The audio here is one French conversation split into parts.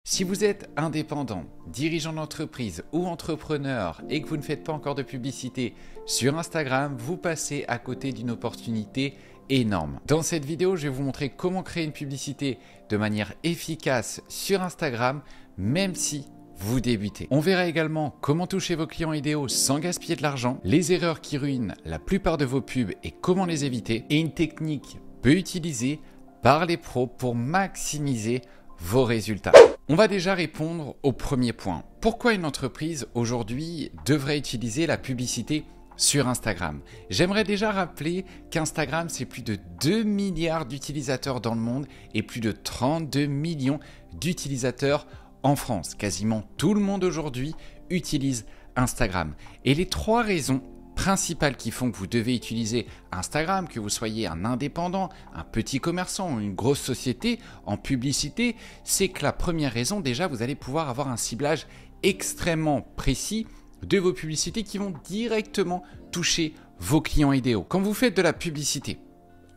Si vous êtes indépendant, dirigeant d'entreprise ou entrepreneur et que vous ne faites pas encore de publicité sur Instagram, vous passez à côté d'une opportunité énorme. Dans cette vidéo, je vais vous montrer comment créer une publicité de manière efficace sur Instagram, même si vous débutez. On verra également comment toucher vos clients idéaux sans gaspiller de l'argent, les erreurs qui ruinent la plupart de vos pubs et comment les éviter, et une technique peu utilisée par les pros pour maximiser vos résultats. On va déjà répondre au premier point. Pourquoi une entreprise aujourd'hui devrait utiliser la publicité sur Instagram? J'aimerais déjà rappeler qu'Instagram, c'est plus de 2 milliards d'utilisateurs dans le monde et plus de 32 millions d'utilisateurs en France. Quasiment tout le monde aujourd'hui utilise Instagram. Et les trois raisons principales qui font que vous devez utiliser Instagram, que vous soyez un indépendant, un petit commerçant ou une grosse société en publicité, c'est que la première raison, déjà, vous allez pouvoir avoir un ciblage extrêmement précis de vos publicités qui vont directement toucher vos clients idéaux. Quand vous faites de la publicité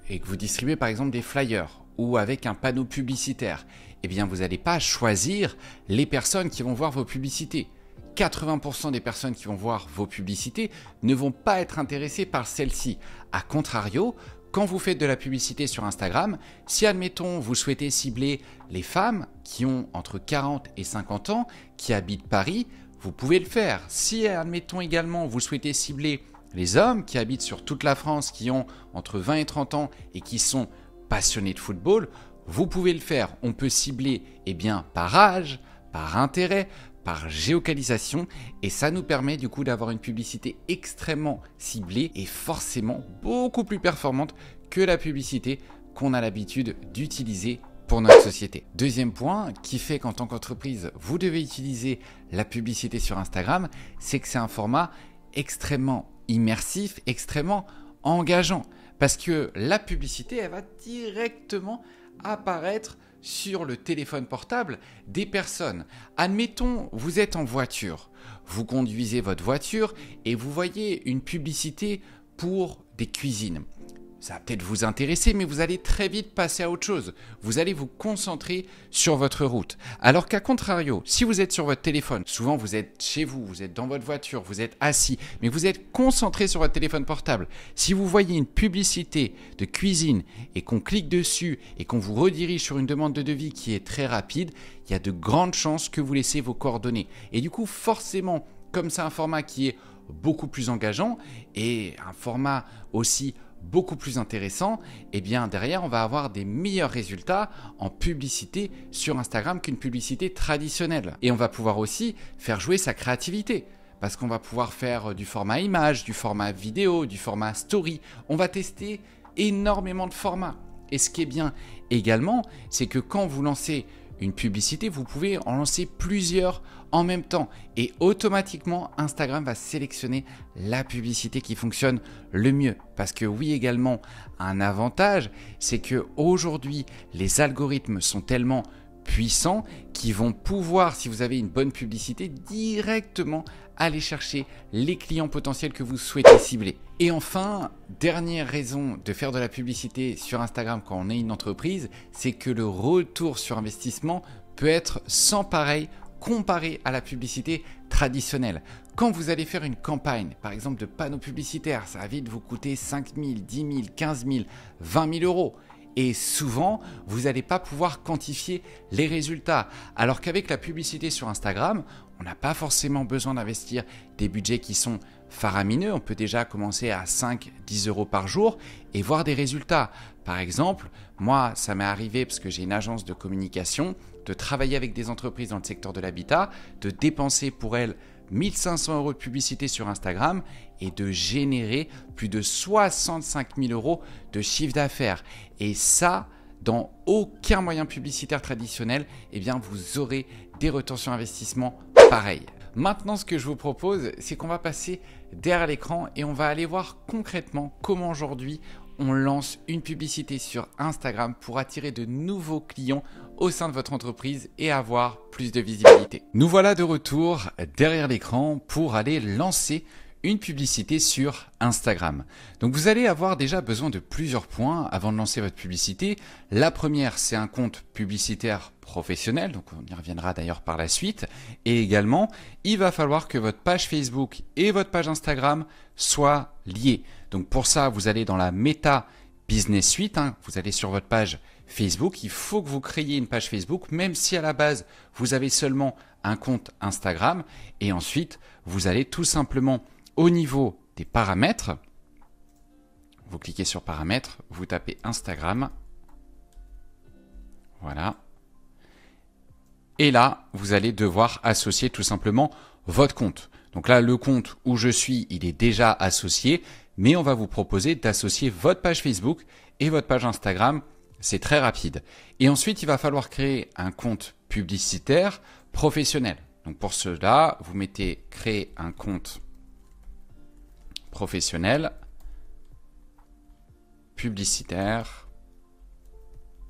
et que vous distribuez par exemple des flyers ou avec un panneau publicitaire, eh bien vous n'allez pas choisir les personnes qui vont voir vos publicités. 80% des personnes qui vont voir vos publicités ne vont pas être intéressées par celles-ci. A contrario, quand vous faites de la publicité sur Instagram, si admettons vous souhaitez cibler les femmes qui ont entre 40 et 50 ans, qui habitent Paris, vous pouvez le faire. Si admettons également vous souhaitez cibler les hommes qui habitent sur toute la France, qui ont entre 20 et 30 ans et qui sont passionnés de football, vous pouvez le faire. On peut cibler par âge, par intérêt, par géolocalisation, et ça nous permet du coup d'avoir une publicité extrêmement ciblée et forcément beaucoup plus performante que la publicité qu'on a l'habitude d'utiliser pour notre société. Deuxième point qui fait qu'en tant qu'entreprise, vous devez utiliser la publicité sur Instagram, c'est que c'est un format extrêmement immersif, extrêmement engageant, parce que la publicité, elle va directement apparaître sur le téléphone portable des personnes. Admettons, vous êtes en voiture, vous conduisez votre voiture et vous voyez une publicité pour des cuisines. Ça va peut-être vous intéresser, mais vous allez très vite passer à autre chose. Vous allez vous concentrer sur votre route. Alors qu'à contrario, si vous êtes sur votre téléphone, souvent vous êtes chez vous, vous êtes dans votre voiture, vous êtes assis, mais vous êtes concentré sur votre téléphone portable. Si vous voyez une publicité de cuisine et qu'on clique dessus et qu'on vous redirige sur une demande de devis qui est très rapide, il y a de grandes chances que vous laissez vos coordonnées. Et du coup, forcément, comme c'est un format qui est beaucoup plus engageant et un format aussi beaucoup plus intéressant, et bien derrière on va avoir des meilleurs résultats en publicité sur Instagram qu'une publicité traditionnelle. Et on va pouvoir aussi faire jouer sa créativité, parce qu'on va pouvoir faire du format image, du format vidéo, du format story. On va tester énormément de formats. Et ce qui est bien également, c'est que quand vous lancez une publicité, vous pouvez en lancer plusieurs en même temps et automatiquement Instagram va sélectionner la publicité qui fonctionne le mieux. Parce que oui, également un avantage, c'est que aujourd'hui les algorithmes sont tellement puissants qu'ils vont pouvoir, si vous avez une bonne publicité, directement aller chercher les clients potentiels que vous souhaitez cibler. Et enfin, dernière raison de faire de la publicité sur Instagram quand on est une entreprise, c'est que le retour sur investissement peut être sans pareil comparé à la publicité traditionnelle. Quand vous allez faire une campagne, par exemple de panneaux publicitaires, ça va vite vous coûter 5 000, 10 000, 15 000, 20 000 euros. Et souvent, vous n'allez pas pouvoir quantifier les résultats. Alors qu'avec la publicité sur Instagram, on n'a pas forcément besoin d'investir des budgets qui sont faramineux. On peut déjà commencer à 5-10 euros par jour et voir des résultats. Par exemple, moi, ça m'est arrivé parce que j'ai une agence de communication, de travailler avec des entreprises dans le secteur de l'habitat, de dépenser pour elles 1500 euros de publicité sur Instagram et de générer plus de 65 000 euros de chiffre d'affaires. Et ça, dans aucun moyen publicitaire traditionnel, eh bien, vous aurez des retours sur investissement pareils. Maintenant, ce que je vous propose, c'est qu'on va passer derrière l'écran et on va aller voir concrètement comment aujourd'hui on lance une publicité sur Instagram pour attirer de nouveaux clients au sein de votre entreprise et avoir plus de visibilité. Nous voilà de retour derrière l'écran pour aller lancer une publicité sur Instagram. Donc vous allez avoir déjà besoin de plusieurs points avant de lancer votre publicité. La première, c'est un compte publicitaire professionnel, donc on y reviendra d'ailleurs par la suite, et également, il va falloir que votre page Facebook et votre page Instagram soient liées. Donc pour ça, vous allez dans la Meta Business Suite, vous allez sur votre page Facebook, il faut que vous créiez une page Facebook, même si à la base, vous avez seulement un compte Instagram, et ensuite, vous allez tout simplement au niveau des paramètres, vous cliquez sur paramètres, vous tapez Instagram, voilà. Et là, vous allez devoir associer tout simplement votre compte. Donc là, le compte où je suis, il est déjà associé, mais on va vous proposer d'associer votre page Facebook et votre page Instagram. C'est très rapide. Et ensuite, il va falloir créer un compte publicitaire professionnel. Donc pour cela, vous mettez créer un compte professionnel publicitaire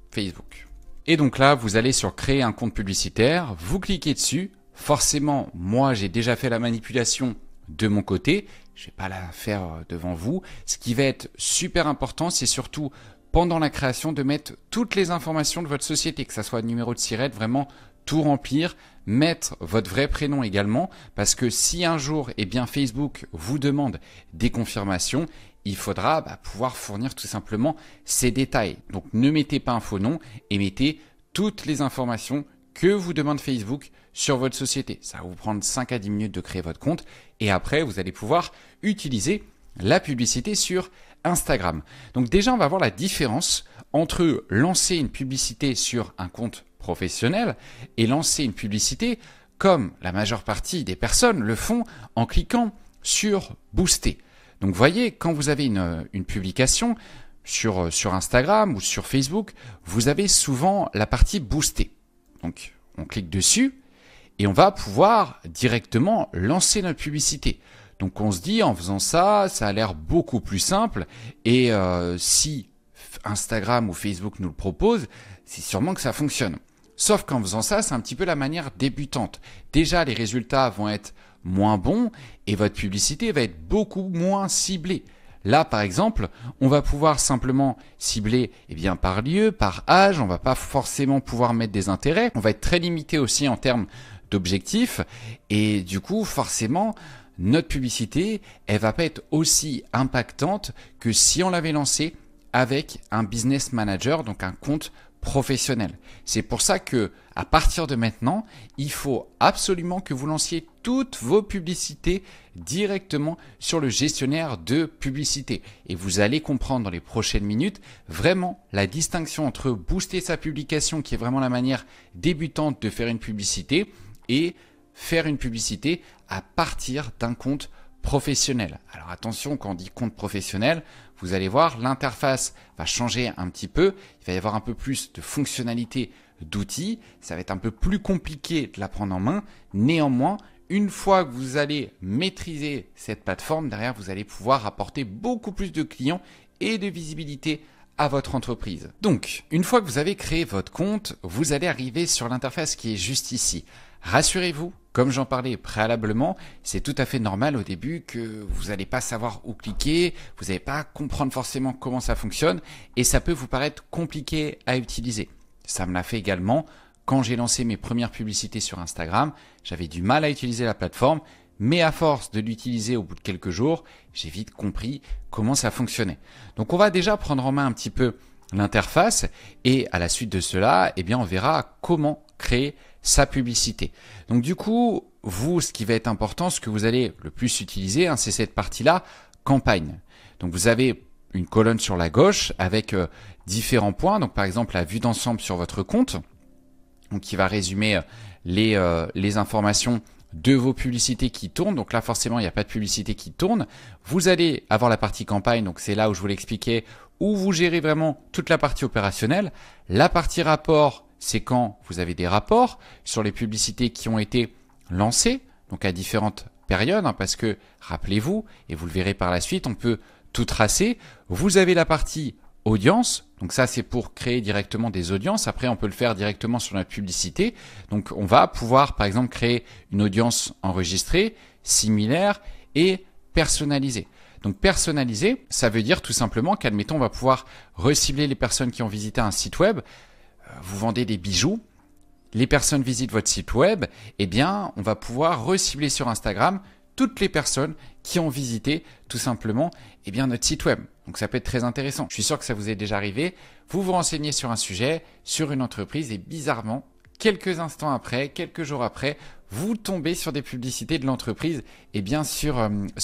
Facebook. Et donc là, vous allez sur créer un compte publicitaire, vous cliquez dessus. Forcément, moi, j'ai déjà fait la manipulation de mon côté. Je ne vais pas la faire devant vous. Ce qui va être super important, c'est surtout pendant la création de mettre toutes les informations de votre société, que ça soit numéro de SIRET, vraiment tout remplir, mettre votre vrai prénom également, parce que si un jour, Facebook vous demande des confirmations, il faudra pouvoir fournir tout simplement ces détails. Donc ne mettez pas un faux nom et mettez toutes les informations que vous demande Facebook sur votre société. Ça va vous prendre 5 à 10 minutes de créer votre compte et après vous allez pouvoir utiliser la publicité sur Instagram. Donc déjà on va voir la différence entre lancer une publicité sur un compte professionnel et lancer une publicité comme la majeure partie des personnes le font en cliquant sur Booster. Donc vous voyez, quand vous avez une publication sur Instagram ou sur Facebook, vous avez souvent la partie Booster. Donc on clique dessus et on va pouvoir directement lancer notre publicité. Donc on se dit en faisant ça, ça a l'air beaucoup plus simple et si Instagram ou Facebook nous le propose, c'est sûrement que ça fonctionne. Sauf qu'en faisant ça, c'est un petit peu la manière débutante. Déjà, les résultats vont être moins bons et votre publicité va être beaucoup moins ciblée. Là, par exemple, on va pouvoir simplement cibler par lieu, par âge, on va pas forcément pouvoir mettre des intérêts. On va être très limité aussi en termes d'objectifs et du coup, forcément, notre publicité, elle va pas être aussi impactante que si on l'avait lancée avec un business manager, donc un compte professionnel. C'est pour ça que à partir de maintenant, il faut absolument que vous lanciez toutes vos publicités directement sur le gestionnaire de publicité. Et vous allez comprendre dans les prochaines minutes vraiment la distinction entre booster sa publication, qui est vraiment la manière débutante de faire une publicité, et faire une publicité à partir d'un compte professionnel. Alors attention, quand on dit compte professionnel, vous allez voir, l'interface va changer un petit peu. Il va y avoir un peu plus de fonctionnalités d'outils. Ça va être un peu plus compliqué de la prendre en main. Néanmoins, une fois que vous allez maîtriser cette plateforme, derrière, vous allez pouvoir apporter beaucoup plus de clients et de visibilité à votre entreprise. Donc, une fois que vous avez créé votre compte, vous allez arriver sur l'interface qui est juste ici. Rassurez-vous, comme j'en parlais préalablement, c'est tout à fait normal au début que vous n'allez pas savoir où cliquer, vous n'allez pas comprendre forcément comment ça fonctionne et ça peut vous paraître compliqué à utiliser. Ça me l'a fait également quand j'ai lancé mes premières publicités sur Instagram. J'avais du mal à utiliser la plateforme, mais à force de l'utiliser au bout de quelques jours, j'ai vite compris comment ça fonctionnait. Donc on va déjà prendre en main un petit peu l'interface et à la suite de cela, on verra comment créer sa publicité. Donc du coup, vous, ce qui va être important, ce que vous allez le plus utiliser, c'est cette partie-là, campagne. Donc vous avez une colonne sur la gauche avec différents points. Donc par exemple, la vue d'ensemble sur votre compte, donc qui va résumer les informations de vos publicités qui tournent. Donc là, forcément, il n'y a pas de publicité qui tourne. Vous allez avoir la partie campagne, donc c'est là où je vous l'expliquais, où vous gérez vraiment toute la partie opérationnelle. La partie rapport, c'est quand vous avez des rapports sur les publicités qui ont été lancées, donc à différentes périodes, parce que, rappelez-vous, et vous le verrez par la suite, on peut tout tracer. Vous avez la partie audience, donc ça c'est pour créer directement des audiences. Après, on peut le faire directement sur notre publicité. Donc on va pouvoir, par exemple, créer une audience enregistrée, similaire et personnalisée. Donc personnalisé, ça veut dire tout simplement qu'admettons, on va pouvoir recibler les personnes qui ont visité un site web. Vous vendez des bijoux, les personnes visitent votre site web, eh bien, on va pouvoir recibler sur Instagram toutes les personnes qui ont visité tout simplement eh bien, notre site web. Donc ça peut être très intéressant. Je suis sûr que ça vous est déjà arrivé. Vous vous renseignez sur un sujet, sur une entreprise et bizarrement, quelques instants après, quelques jours après, vous tombez sur des publicités de l'entreprise eh bien sur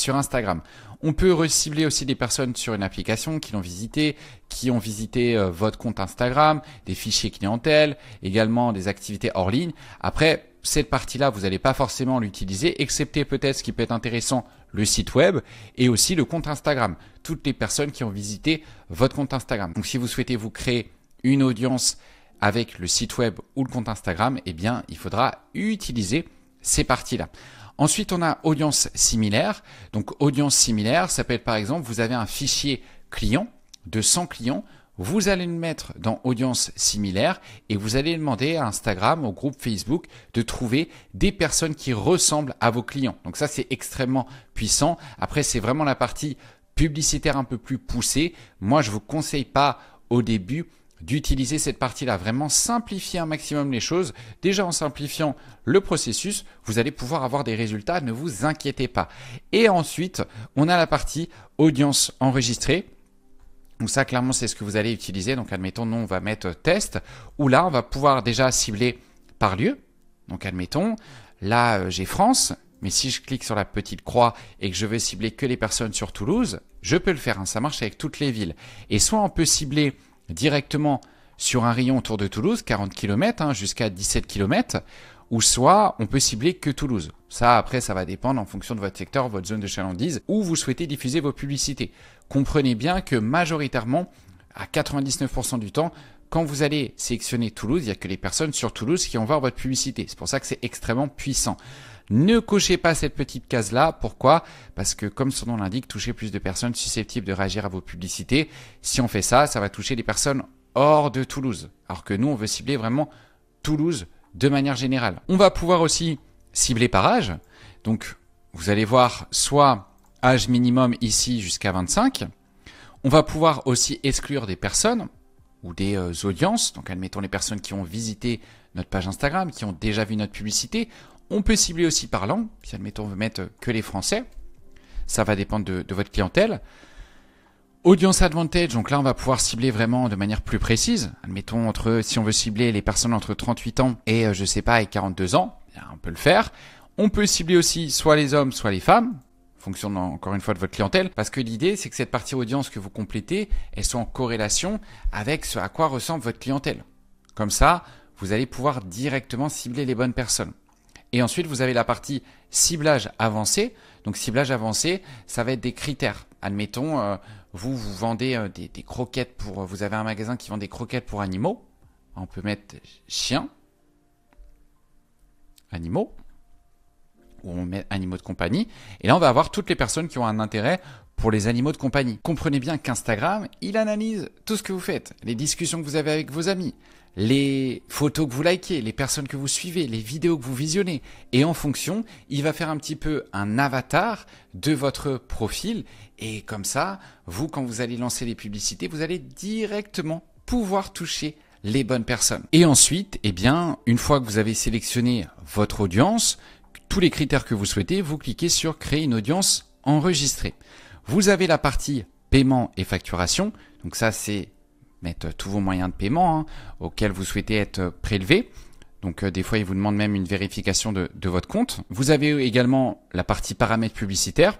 Instagram. On peut recibler aussi des personnes sur une application qui l'ont visité, qui ont visité votre compte Instagram, des fichiers clientèle, également des activités hors ligne. Après, cette partie-là, vous n'allez pas forcément l'utiliser, excepté peut-être ce qui peut être intéressant, le site web et aussi le compte Instagram. Toutes les personnes qui ont visité votre compte Instagram. Donc si vous souhaitez vous créer une audience avec le site web ou le compte Instagram, eh bien, il faudra utiliser ces parties-là. Ensuite, on a audience similaire. Donc, audience similaire, ça peut être par exemple, vous avez un fichier client de 100 clients. Vous allez le mettre dans audience similaire et vous allez demander à Instagram, au groupe Facebook, de trouver des personnes qui ressemblent à vos clients. Donc ça, c'est extrêmement puissant. Après, c'est vraiment la partie publicitaire un peu plus poussée. Moi, je vous conseille pas au début d'utiliser cette partie-là, vraiment simplifier un maximum les choses. Déjà en simplifiant le processus, vous allez pouvoir avoir des résultats, ne vous inquiétez pas. Et ensuite, on a la partie audience enregistrée. Donc ça, clairement, c'est ce que vous allez utiliser. Donc admettons, nous, on va mettre test, où là, on va pouvoir déjà cibler par lieu. Donc admettons, là, j'ai France, mais si je clique sur la petite croix et que je veux cibler que les personnes sur Toulouse, je peux le faire, hein, ça marche avec toutes les villes. Et soit on peut cibler directement sur un rayon autour de Toulouse, 40 km jusqu'à 17 km, ou soit on peut cibler que Toulouse. Ça, après, ça va dépendre en fonction de votre secteur, votre zone de chalandise, où vous souhaitez diffuser vos publicités. Comprenez bien que majoritairement, à 99% du temps, quand vous allez sélectionner Toulouse, il n'y a que les personnes sur Toulouse qui vont voir votre publicité. C'est pour ça que c'est extrêmement puissant. Ne cochez pas cette petite case-là. Pourquoi? Parce que comme son nom l'indique, toucher plus de personnes susceptibles de réagir à vos publicités. Si on fait ça, ça va toucher les personnes hors de Toulouse. Alors que nous, on veut cibler vraiment Toulouse de manière générale. On va pouvoir aussi cibler par âge. Donc, vous allez voir soit âge minimum ici jusqu'à 25. On va pouvoir aussi exclure des personnes ou des audiences. Donc, admettons les personnes qui ont visité notre page Instagram, qui ont déjà vu notre publicité. On peut cibler aussi par langue. Si admettons on veut mettre que les Français, ça va dépendre de votre clientèle. Audience Advantage, donc là on va pouvoir cibler vraiment de manière plus précise. Admettons si on veut cibler les personnes entre 38 ans et je sais pas et 42 ans, on peut le faire. On peut cibler aussi soit les hommes, soit les femmes, en fonction encore une fois de votre clientèle, parce que l'idée c'est que cette partie audience que vous complétez, elle soit en corrélation avec ce à quoi ressemble votre clientèle. Comme ça, vous allez pouvoir directement cibler les bonnes personnes. Et ensuite, vous avez la partie ciblage avancé. Donc, ciblage avancé, ça va être des critères. Admettons, vous vendez des croquettes pour... Vous avez un magasin qui vend des croquettes pour animaux. On peut mettre chiens, animaux, ou on met animaux de compagnie. Et là, on va avoir toutes les personnes qui ont un intérêt pour les animaux de compagnie. Comprenez bien qu'Instagram, il analyse tout ce que vous faites, les discussions que vous avez avec vos amis, les photos que vous likez, les personnes que vous suivez, les vidéos que vous visionnez. Et en fonction, il va faire un petit peu un avatar de votre profil. Et comme ça, vous, quand vous allez lancer les publicités, vous allez directement pouvoir toucher les bonnes personnes. Et ensuite, eh bien, une fois que vous avez sélectionné votre audience, tous les critères que vous souhaitez, vous cliquez sur créer une audience enregistrée. Vous avez la partie paiement et facturation. Donc ça, c'est mettre tous vos moyens de paiement auxquels vous souhaitez être prélevé. Donc des fois, ils vous demandent même une vérification de votre compte. Vous avez également la partie paramètres publicitaires.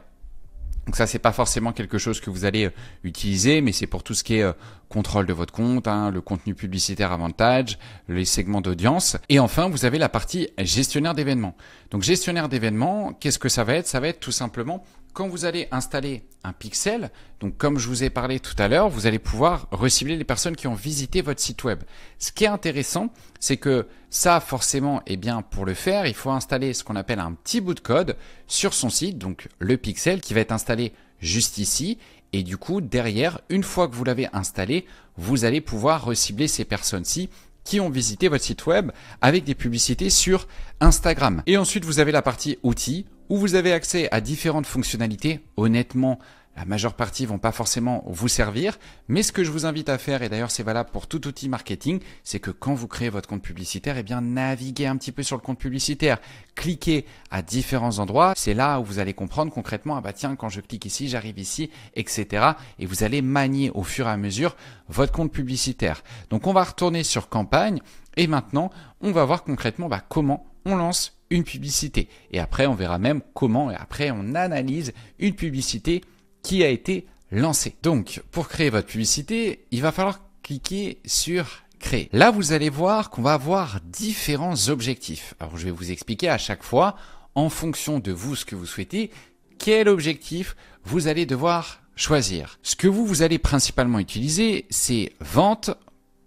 Donc ça, c'est pas forcément quelque chose que vous allez utiliser, mais c'est pour tout ce qui est contrôle de votre compte, le contenu publicitaire avantage, les segments d'audience. Et enfin, vous avez la partie gestionnaire d'événements. Donc gestionnaire d'événements, qu'est-ce que ça va être? Ça va être tout simplement quand vous allez installer un pixel, donc comme je vous ai parlé tout à l'heure, vous allez pouvoir recibler les personnes qui ont visité votre site web. Ce qui est intéressant, c'est que ça, forcément, eh bien, pour le faire, il faut installer ce qu'on appelle un petit bout de code sur son site, donc le pixel qui va être installé juste ici. Et du coup, derrière, une fois que vous l'avez installé, vous allez pouvoir recibler ces personnes-ci qui ont visité votre site web avec des publicités sur Instagram. Et ensuite, vous avez la partie outils où vous avez accès à différentes fonctionnalités. Honnêtement, la majeure partie vont pas forcément vous servir. Mais ce que je vous invite à faire, et d'ailleurs c'est valable pour tout outil marketing, c'est que quand vous créez votre compte publicitaire, eh bien naviguez un petit peu sur le compte publicitaire. Cliquez à différents endroits. C'est là où vous allez comprendre concrètement, ah bah tiens, quand je clique ici, j'arrive ici, etc. Et vous allez manier au fur et à mesure votre compte publicitaire. Donc on va retourner sur campagne et maintenant on va voir concrètement comment on lance une publicité. Et après on verra même comment, et après on analyse une publicité qui a été lancée. Donc pour créer votre publicité, il va falloir cliquer sur créer. Là vous allez voir qu'on va avoir différents objectifs. Alors je vais vous expliquer à chaque fois, en fonction de vous, ce que vous souhaitez, quel objectif vous allez devoir choisir. Ce que vous allez principalement utiliser, c'est vente,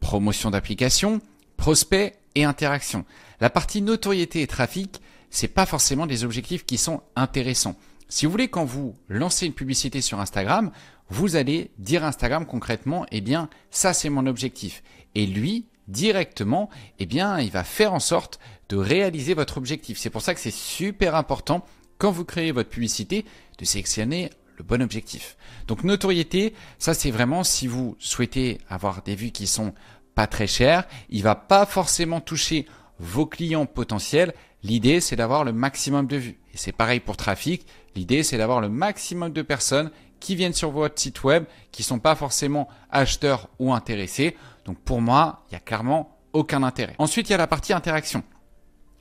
promotion d'application, prospect et interaction. La partie notoriété et trafic, c'est pas forcément des objectifs qui sont intéressants. Si vous voulez, quand vous lancez une publicité sur Instagram, vous allez dire à Instagram concrètement, eh bien, ça c'est mon objectif. Et lui, directement, eh bien, il va faire en sorte de réaliser votre objectif. C'est pour ça que c'est super important, quand vous créez votre publicité, de sélectionner le bon objectif. Donc, notoriété, ça c'est vraiment si vous souhaitez avoir des vues qui sont pas très chères, il va pas forcément toucher vos clients potentiels. L'idée, c'est d'avoir le maximum de vues. Et c'est pareil pour trafic. L'idée, c'est d'avoir le maximum de personnes qui viennent sur votre site web, qui sont pas forcément acheteurs ou intéressés. Donc, pour moi, il y a clairement aucun intérêt. Ensuite, il y a la partie interaction.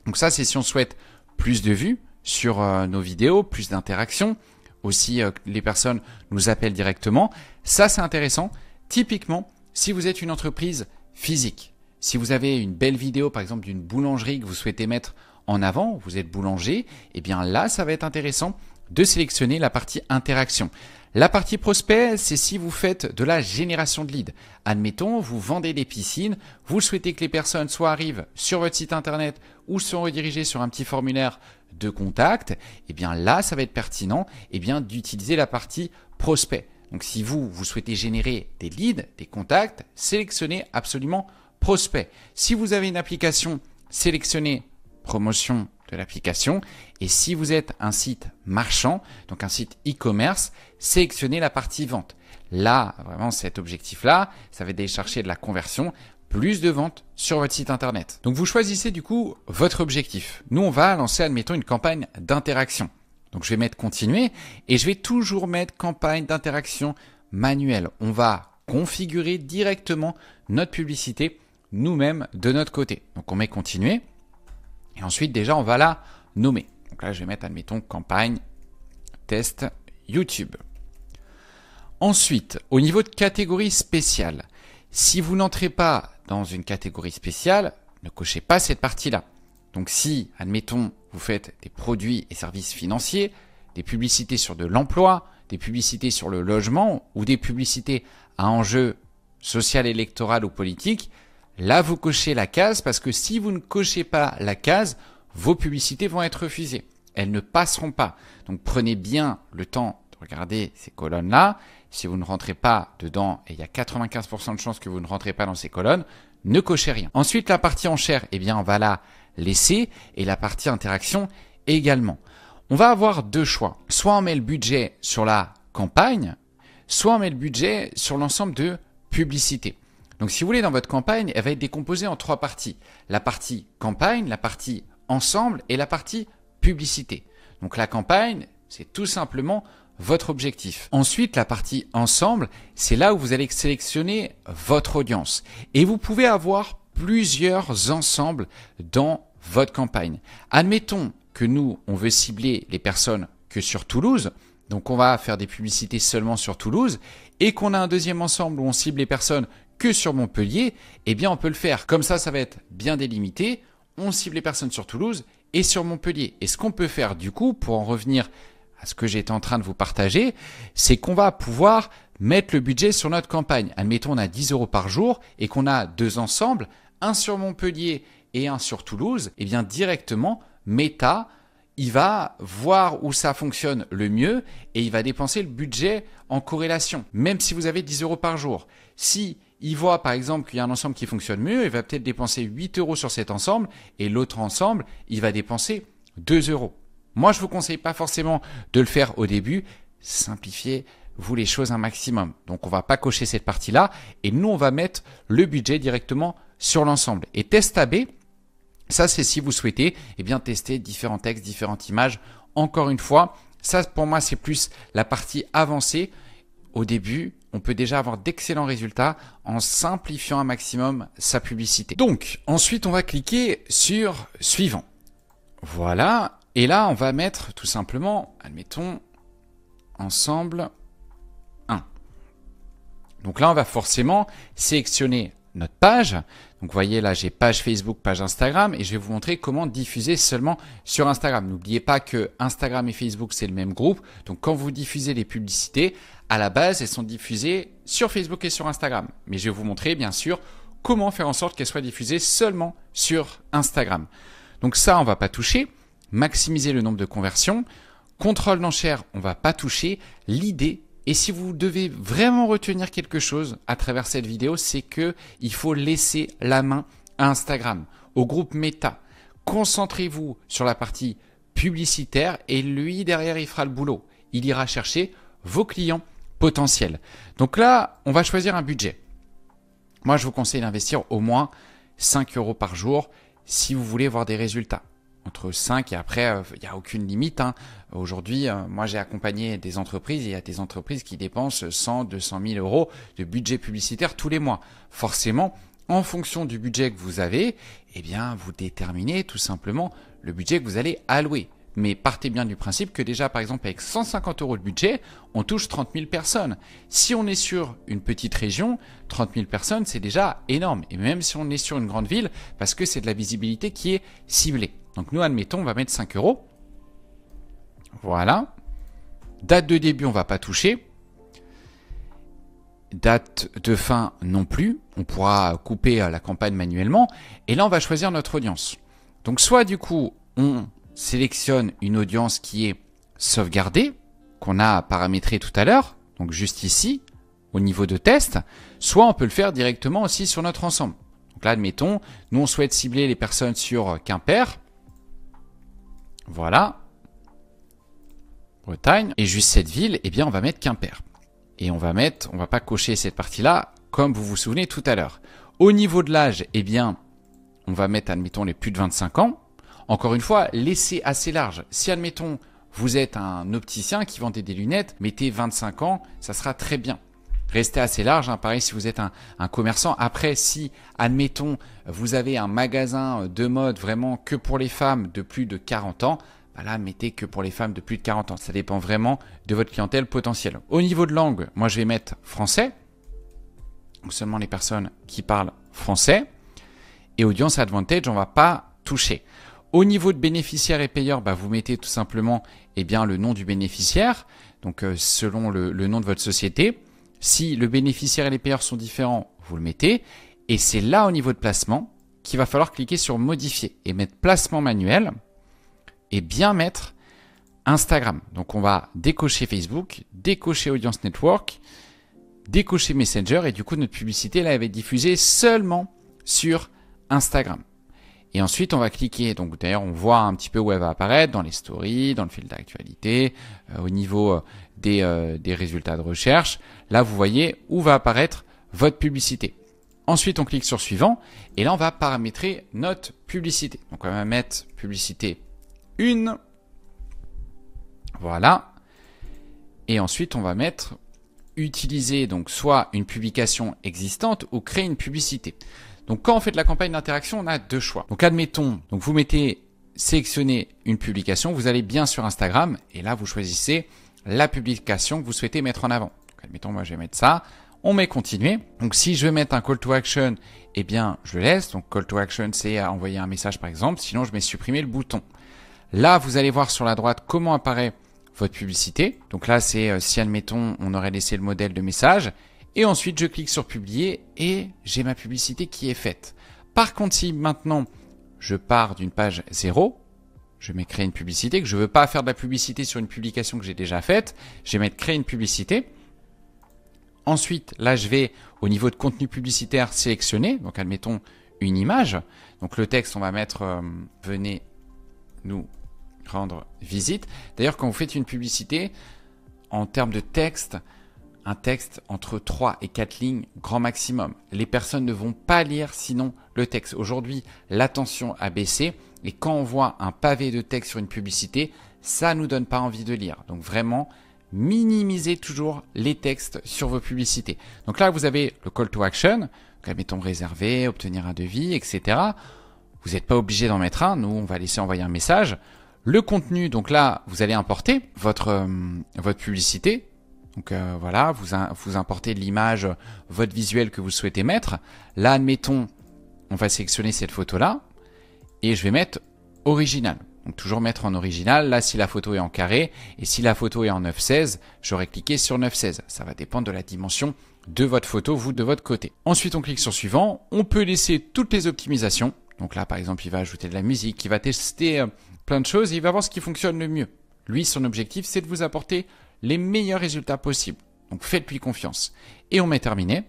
Donc ça, c'est si on souhaite plus de vues sur nos vidéos, plus d'interactions. Aussi, les personnes nous appellent directement. Ça, c'est intéressant. Typiquement, si vous êtes une entreprise physique, si vous avez une belle vidéo, par exemple, d'une boulangerie que vous souhaitez mettre en avant, vous êtes boulanger, eh bien là, ça va être intéressant de sélectionner la partie interaction. La partie prospect, c'est si vous faites de la génération de leads. Admettons, vous vendez des piscines, vous souhaitez que les personnes soit arrivent sur votre site internet ou sont redirigées sur un petit formulaire de contact, eh bien là, ça va être pertinent d'utiliser la partie prospect. Donc si vous souhaitez générer des leads, des contacts, sélectionnez absolument prospect. Si vous avez une application, sélectionnez promotion de l'application. Et si vous êtes un site marchand, donc un site e-commerce, sélectionnez la partie vente. Là, vraiment cet objectif-là, ça va aller chercher de la conversion, plus de ventes sur votre site internet. Donc vous choisissez du coup votre objectif. Nous, on va lancer, admettons, une campagne d'interaction. Donc je vais mettre continuer et je vais toujours mettre campagne d'interaction manuelle. On va configurer directement notre publicité nous-mêmes de notre côté. Donc on met continuer et ensuite déjà on va la nommer. Donc là je vais mettre, admettons, campagne test YouTube. Ensuite, au niveau de catégorie spéciale, si vous n'entrez pas dans une catégorie spéciale, ne cochez pas cette partie-là. Donc si, admettons, vous faites des produits et services financiers, des publicités sur de l'emploi, des publicités sur le logement ou des publicités à enjeu social, électoral ou politique, là vous cochez la case parce que si vous ne cochez pas la case, vos publicités vont être refusées. Elles ne passeront pas. Donc prenez bien le temps de regarder ces colonnes-là. Si vous ne rentrez pas dedans, et il y a 95% de chances que vous ne rentrez pas dans ces colonnes, ne cochez rien. Ensuite, la partie enchère, eh bien, on va la laisser et la partie interaction également. On va avoir deux choix. Soit on met le budget sur la campagne, soit on met le budget sur l'ensemble de publicités. Donc, si vous voulez, dans votre campagne, elle va être décomposée en trois parties. La partie campagne, la partie ensemble et la partie publicité. Donc, la campagne, c'est tout simplement votre objectif. Ensuite, la partie ensemble, c'est là où vous allez sélectionner votre audience. Et vous pouvez avoir plusieurs ensembles dans votre campagne. Admettons que nous, on veut cibler les personnes que sur Toulouse. Donc, on va faire des publicités seulement sur Toulouse et qu'on a un deuxième ensemble où on cible les personnes que sur Montpellier. Eh bien, on peut le faire. Comme ça va être bien délimité. On cible les personnes sur Toulouse et sur Montpellier. Et ce qu'on peut faire du coup, pour en revenir à ce que j'étais en train de vous partager, c'est qu'on va pouvoir mettre le budget sur notre campagne. Admettons, on a 10 € par jour et qu'on a deux ensembles, un sur Montpellier et un sur Toulouse. Eh bien, directement, Meta, il va voir où ça fonctionne le mieux et il va dépenser le budget en corrélation, même si vous avez 10 € par jour. Si il voit par exemple qu'il y a un ensemble qui fonctionne mieux, il va peut-être dépenser 8 € sur cet ensemble et l'autre ensemble, il va dépenser 2 €. Moi, je vous conseille pas forcément de le faire au début. Simplifiez vous les choses un maximum. Donc, on va pas cocher cette partie-là. Et nous, on va mettre le budget directement sur l'ensemble. Et test AB, ça, c'est si vous souhaitez tester différents textes, différentes images. Encore une fois, ça, pour moi, c'est plus la partie avancée. Au début, on peut déjà avoir d'excellents résultats en simplifiant un maximum sa publicité. Donc, ensuite, on va cliquer sur « Suivant ». Voilà. Et là, on va mettre tout simplement, admettons, ensemble 1. Donc là, on va forcément sélectionner notre page. Donc, vous voyez, là, j'ai page Facebook, page Instagram et je vais vous montrer comment diffuser seulement sur Instagram. N'oubliez pas que Instagram et Facebook, c'est le même groupe. Donc, quand vous diffusez les publicités, à la base, elles sont diffusées sur Facebook et sur Instagram. Mais je vais vous montrer, bien sûr, comment faire en sorte qu'elles soient diffusées seulement sur Instagram. Donc ça, on ne va pas toucher. Maximiser le nombre de conversions. Contrôle d'enchère, on ne va pas toucher. L'idée, et si vous devez vraiment retenir quelque chose à travers cette vidéo, c'est qu'il faut laisser la main à Instagram, au groupe Meta. Concentrez-vous sur la partie publicitaire et lui, derrière, il fera le boulot. Il ira chercher vos clients potentiels. Donc là, on va choisir un budget. Moi, je vous conseille d'investir au moins 5 € par jour si vous voulez voir des résultats. Entre 5 et après, il n'y a aucune limite. Aujourd'hui, moi, j'ai accompagné des entreprises. Il y a des entreprises qui dépensent 100, 200 000 € de budget publicitaire tous les mois. Forcément, en fonction du budget que vous avez, vous déterminez tout simplement le budget que vous allez allouer. Mais partez bien du principe que déjà, par exemple, avec 150 € de budget, on touche 30 000 personnes. Si on est sur une petite région, 30 000 personnes, c'est déjà énorme. Et même si on est sur une grande ville, parce que c'est de la visibilité qui est ciblée. Donc nous, admettons, on va mettre 5 €. Voilà. Date de début, on ne va pas toucher. Date de fin non plus. On pourra couper la campagne manuellement. Et là, on va choisir notre audience. Donc soit du coup, on sélectionne une audience qui est sauvegardée, qu'on a paramétrée tout à l'heure, donc juste ici, au niveau de test, soit on peut le faire directement aussi sur notre ensemble. Donc là, admettons, nous on souhaite cibler les personnes sur Quimper, voilà, Bretagne, et juste cette ville, on va mettre Quimper. Et on va pas cocher cette partie-là, comme vous vous souvenez tout à l'heure. Au niveau de l'âge, on va mettre, admettons, les plus de 25 ans. Encore une fois, laissez assez large. Si, admettons, vous êtes un opticien qui vendait des lunettes, mettez 25 ans, ça sera très bien. Restez assez large, pareil si vous êtes un commerçant. Après, si, admettons, vous avez un magasin de mode vraiment que pour les femmes de plus de 40 ans, là, mettez que pour les femmes de plus de 40 ans. Ça dépend vraiment de votre clientèle potentielle. Au niveau de langue, moi, je vais mettre français, ou seulement les personnes qui parlent français. Et audience advantage, on ne va pas toucher. Au niveau de bénéficiaires et payeurs, vous mettez tout simplement le nom du bénéficiaire, donc selon le nom de votre société. Si le bénéficiaire et les payeurs sont différents, vous le mettez. Et c'est là, au niveau de placement, qu'il va falloir cliquer sur modifier et mettre placement manuel et bien mettre Instagram. Donc on va décocher Facebook, décocher Audience Network, décocher Messenger et du coup notre publicité là, elle va être diffusée seulement sur Instagram. Et ensuite, on va cliquer. Donc, d'ailleurs, on voit un petit peu où elle va apparaître dans les stories, dans le fil d'actualité, au niveau des résultats de recherche. Là, vous voyez où va apparaître votre publicité. Ensuite, on clique sur suivant. Et là, on va paramétrer notre publicité. Donc, on va mettre publicité 1. Voilà. Et ensuite, on va mettre utiliser donc soit une publication existante ou créer une publicité. Donc, quand on fait de la campagne d'interaction, on a deux choix. Donc, admettons, vous mettez sélectionner une publication, vous allez bien sur Instagram et là, vous choisissez la publication que vous souhaitez mettre en avant. Donc, admettons, moi, je vais mettre ça. On met continuer. Donc, si je veux mettre un call to action, je le laisse. Donc, call to action, c'est envoyer un message, par exemple. Sinon, je mets supprimer le bouton. Là, vous allez voir sur la droite comment apparaît votre publicité. Donc là, c'est si, admettons, on aurait laissé le modèle de message. Et ensuite, je clique sur publier et j'ai ma publicité qui est faite. Par contre, si maintenant, je pars d'une page 0, je mets créer une publicité, que je ne veux pas faire de la publicité sur une publication que j'ai déjà faite, je vais mettre créer une publicité. Ensuite, là, je vais au niveau de contenu publicitaire sélectionner. Donc, admettons une image. Donc, le texte, on va mettre venez nous rendre visite. D'ailleurs, quand vous faites une publicité, en termes de texte, un texte entre 3 et 4 lignes, grand maximum. Les personnes ne vont pas lire sinon le texte. Aujourd'hui, l'attention a baissé et quand on voit un pavé de texte sur une publicité, ça nous donne pas envie de lire. Donc vraiment, minimisez toujours les textes sur vos publicités. Donc là, vous avez le call to action, donc admettons réserver, obtenir un devis, etc. Vous n'êtes pas obligé d'en mettre un. Nous, on va laisser envoyer un message. Le contenu, donc là, vous allez importer votre publicité. Donc voilà, vous importez l'image, votre visuel que vous souhaitez mettre. Là, admettons, on va sélectionner cette photo-là et je vais mettre original. Donc toujours mettre en original. Là, si la photo est en carré et si la photo est en 9:16, j'aurais cliqué sur 9:16. Ça va dépendre de la dimension de votre photo, vous de votre côté. Ensuite, on clique sur suivant. On peut laisser toutes les optimisations. Donc là, par exemple, il va ajouter de la musique, il va tester plein de choses et il va voir ce qui fonctionne le mieux. Lui, son objectif, c'est de vous apporter les meilleurs résultats possibles. Donc faites-lui confiance. Et on met terminé.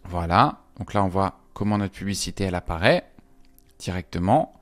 Voilà. Donc là, on voit comment notre publicité, elle apparaît directement.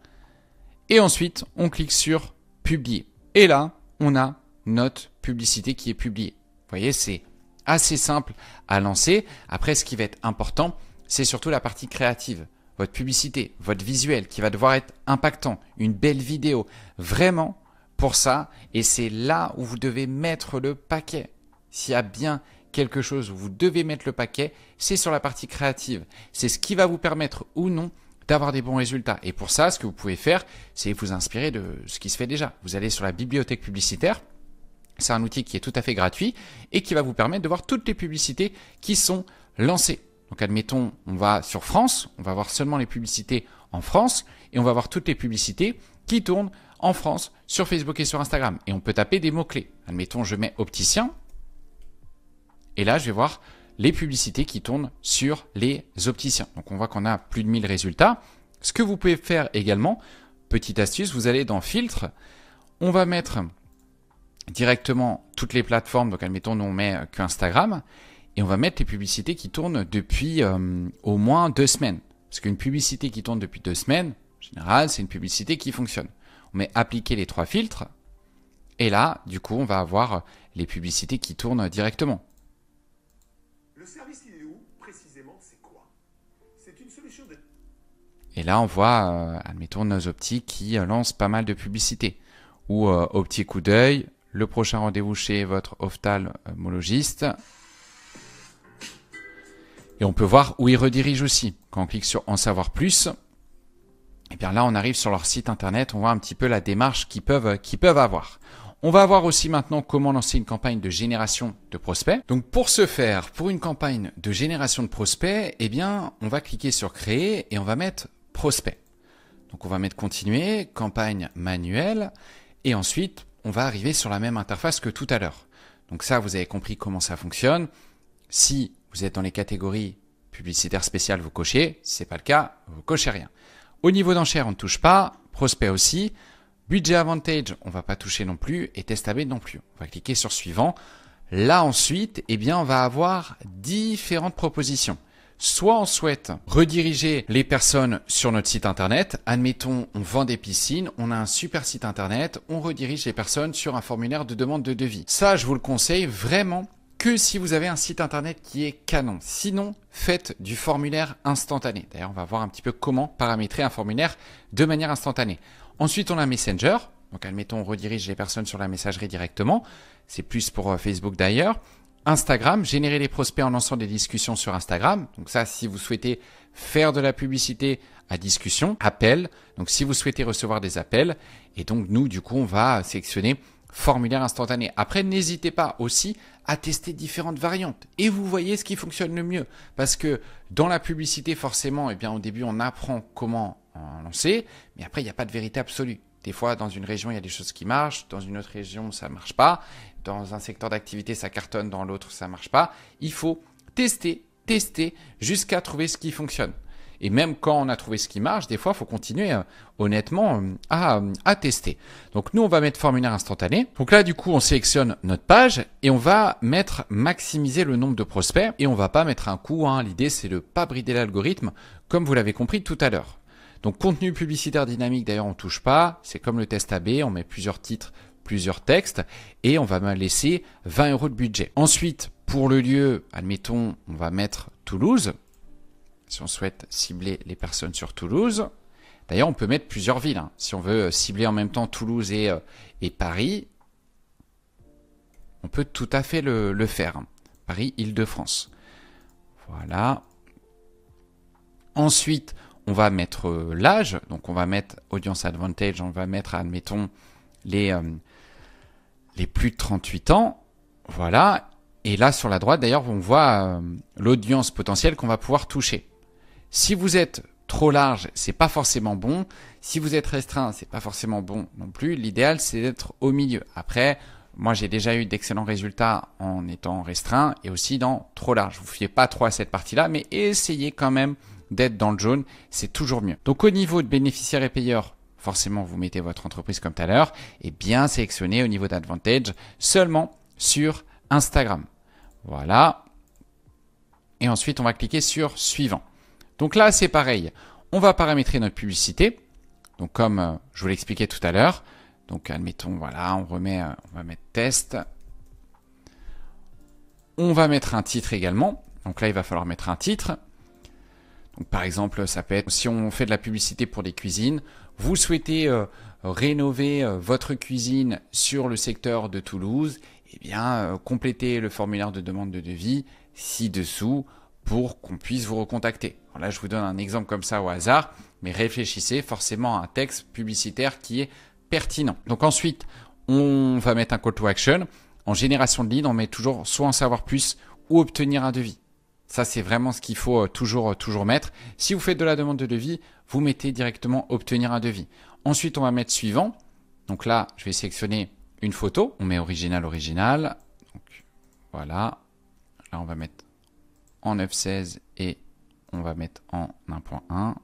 Et ensuite, on clique sur publier. Et là, on a notre publicité qui est publiée. Vous voyez, c'est assez simple à lancer. Après, ce qui va être important, c'est surtout la partie créative. Votre publicité, votre visuel qui va devoir être impactant, une belle vidéo. Vraiment pour ça. Et c'est là où vous devez mettre le paquet. S'il y a bien quelque chose où vous devez mettre le paquet, c'est sur la partie créative. C'est ce qui va vous permettre ou non d'avoir des bons résultats. Et pour ça, ce que vous pouvez faire, c'est vous inspirer de ce qui se fait déjà. Vous allez sur la bibliothèque publicitaire. C'est un outil qui est tout à fait gratuit et qui va vous permettre de voir toutes les publicités qui sont lancées. Donc admettons, on va sur France, on va voir seulement les publicités en France et on va voir toutes les publicités qui tournent en France sur Facebook et sur Instagram. Et on peut taper des mots-clés. Admettons, je mets opticien et là, je vais voir les publicités qui tournent sur les opticiens. Donc on voit qu'on a plus de 1000 résultats. Ce que vous pouvez faire également, petite astuce, vous allez dans filtre, on va mettre directement toutes les plateformes. Donc admettons, nous on met que Instagram. Et on va mettre les publicités qui tournent depuis au moins 2 semaines. Parce qu'une publicité qui tourne depuis 2 semaines, en général, c'est une publicité qui fonctionne. On met appliquer les 3 filtres. Et là, du coup, on va avoir les publicités qui tournent directement. Le service il est où précisément, c'est quoi? C'est une solution de... Et là, on voit, admettons, nos optiques qui lancent pas mal de publicités. Ou au petit coup d'œil, le prochain rendez-vous chez votre ophtalmologiste. Et on peut voir où ils redirigent aussi. Quand on clique sur en savoir plus, et bien là, on arrive sur leur site internet, on voit un petit peu la démarche qu'ils peuvent avoir. On va voir aussi maintenant comment lancer une campagne de génération de prospects. Donc pour ce faire, pour une campagne de génération de prospects, eh bien, on va cliquer sur créer et on va mettre prospect. Donc on va mettre continuer, campagne manuelle et ensuite, on va arriver sur la même interface que tout à l'heure. Donc ça, vous avez compris comment ça fonctionne. Si vous êtes dans les catégories publicitaires spéciales, vous cochez. Si ce n'est pas le cas, vous cochez rien. Au niveau d'enchères, on ne touche pas. Prospect aussi. Budget Advantage, on ne va pas toucher non plus. Et Test AB non plus. On va cliquer sur suivant. Là ensuite, eh bien, on va avoir différentes propositions. Soit on souhaite rediriger les personnes sur notre site internet. Admettons, on vend des piscines, on a un super site internet, on redirige les personnes sur un formulaire de demande de devis. Ça, je vous le conseille vraiment que si vous avez un site internet qui est canon. Sinon, faites du formulaire instantané. D'ailleurs, on va voir un petit peu comment paramétrer un formulaire de manière instantanée. Ensuite, on a Messenger. Donc, admettons, on redirige les personnes sur la messagerie directement. C'est plus pour Facebook d'ailleurs. Instagram, générer les prospects en lançant des discussions sur Instagram. Donc ça, si vous souhaitez faire de la publicité à discussion, appel. Donc si vous souhaitez recevoir des appels. Et donc nous, du coup, on va sélectionner formulaire instantané. Après, n'hésitez pas aussi à tester différentes variantes. Et vous voyez ce qui fonctionne le mieux. Parce que dans la publicité, forcément, eh bien, au début, on apprend comment en lancer. Mais après, il n'y a pas de vérité absolue. Des fois, dans une région, il y a des choses qui marchent. Dans une autre région, ça ne marche pas. Dans un secteur d'activité, ça cartonne. Dans l'autre, ça ne marche pas. Il faut tester jusqu'à trouver ce qui fonctionne. Et même quand on a trouvé ce qui marche, des fois, il faut continuer honnêtement à tester. Donc, nous, on va mettre formulaire instantané. Donc là, du coup, on sélectionne notre page et on va mettre maximiser le nombre de prospects. Et on ne va pas mettre un coût. L'idée, c'est de ne pas brider l'algorithme, comme vous l'avez compris tout à l'heure. Donc, contenu publicitaire dynamique, d'ailleurs, on ne touche pas. C'est comme le test AB, on met plusieurs titres, plusieurs textes et on va laisser 20 € de budget. Ensuite, Pour le lieu, admettons, on va mettre Toulouse. Si on souhaite cibler les personnes sur Toulouse. D'ailleurs, on peut mettre plusieurs villes. Hein. Si on veut cibler en même temps Toulouse et Paris, on peut tout à fait le faire. Hein. Paris, Île-de-France. Voilà. Ensuite, on va mettre l'âge. Donc, on va mettre Audience Advantage. On va mettre, admettons, les plus de 38 ans. Voilà. Et là, sur la droite, d'ailleurs, on voit l'audience potentielle qu'on va pouvoir toucher. Si vous êtes trop large, c'est pas forcément bon. Si vous êtes restreint, c'est pas forcément bon non plus. L'idéal, c'est d'être au milieu. Après, moi, j'ai déjà eu d'excellents résultats en étant restreint et aussi dans trop large. Vous ne fiez pas trop à cette partie-là, mais essayez quand même d'être dans le jaune. C'est toujours mieux. Donc, au niveau de bénéficiaires et payeurs, forcément, vous mettez votre entreprise comme tout à l'heure et bien sélectionné au niveau d'Advantage seulement sur Instagram. Voilà. Et ensuite, on va cliquer sur Suivant. Donc là, c'est pareil. On va paramétrer notre publicité. Donc, comme je vous l'expliquais tout à l'heure. Donc, admettons, voilà, on va mettre test. On va mettre un titre également. Donc là, il va falloir mettre un titre. Donc, par exemple, ça peut être, si on fait de la publicité pour des cuisines, vous souhaitez rénover votre cuisine sur le secteur de Toulouse, eh bien, complétez le formulaire de demande de devis ci-dessous pour qu'on puisse vous recontacter. Alors là, je vous donne un exemple comme ça au hasard, mais réfléchissez forcément à un texte publicitaire qui est pertinent. Donc ensuite, on va mettre un call to action. En génération de lead, on met toujours soit en savoir plus ou obtenir un devis. Ça, c'est vraiment ce qu'il faut toujours mettre. Si vous faites de la demande de devis, vous mettez directement obtenir un devis. Ensuite, on va mettre suivant. Donc là, je vais sélectionner une photo. On met original. Donc voilà. Là, on va mettre en 9.16 et on va mettre en 1.1.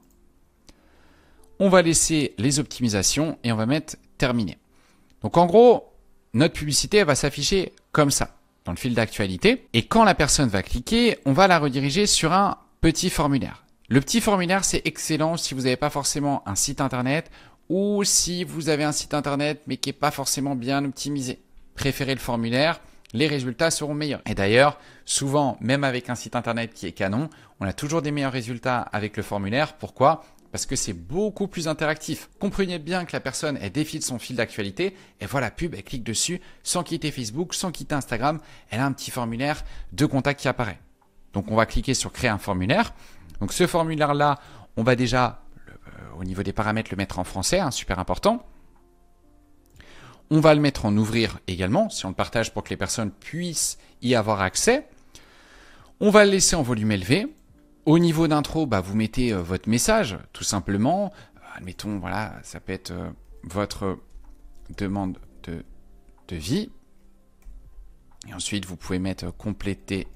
On va laisser les optimisations et on va mettre terminer. Donc en gros, notre publicité elle va s'afficher comme ça dans le fil d'actualité. Et quand la personne va cliquer, on va la rediriger sur un petit formulaire. Le petit formulaire, c'est excellent si vous n'avez pas forcément un site internet ou si vous avez un site internet mais qui n'est pas forcément bien optimisé. Préférez le formulaire, les résultats seront meilleurs. Et d'ailleurs, souvent, même avec un site internet qui est canon, on a toujours des meilleurs résultats avec le formulaire. Pourquoi ? Parce que c'est beaucoup plus interactif. Comprenez bien que la personne, elle défile son fil d'actualité, elle voit la pub, elle clique dessus, sans quitter Facebook, sans quitter Instagram, elle a un petit formulaire de contact qui apparaît. Donc on va cliquer sur créer un formulaire. Donc ce formulaire-là, on va déjà, au niveau des paramètres, le mettre en français, hein, super important. On va le mettre en ouvrir également, si on le partage pour que les personnes puissent y avoir accès. On va le laisser en volume élevé. Au niveau d'intro, vous mettez votre message, tout simplement. Admettons, voilà, ça peut être votre demande de devis. Et ensuite, vous pouvez mettre compléter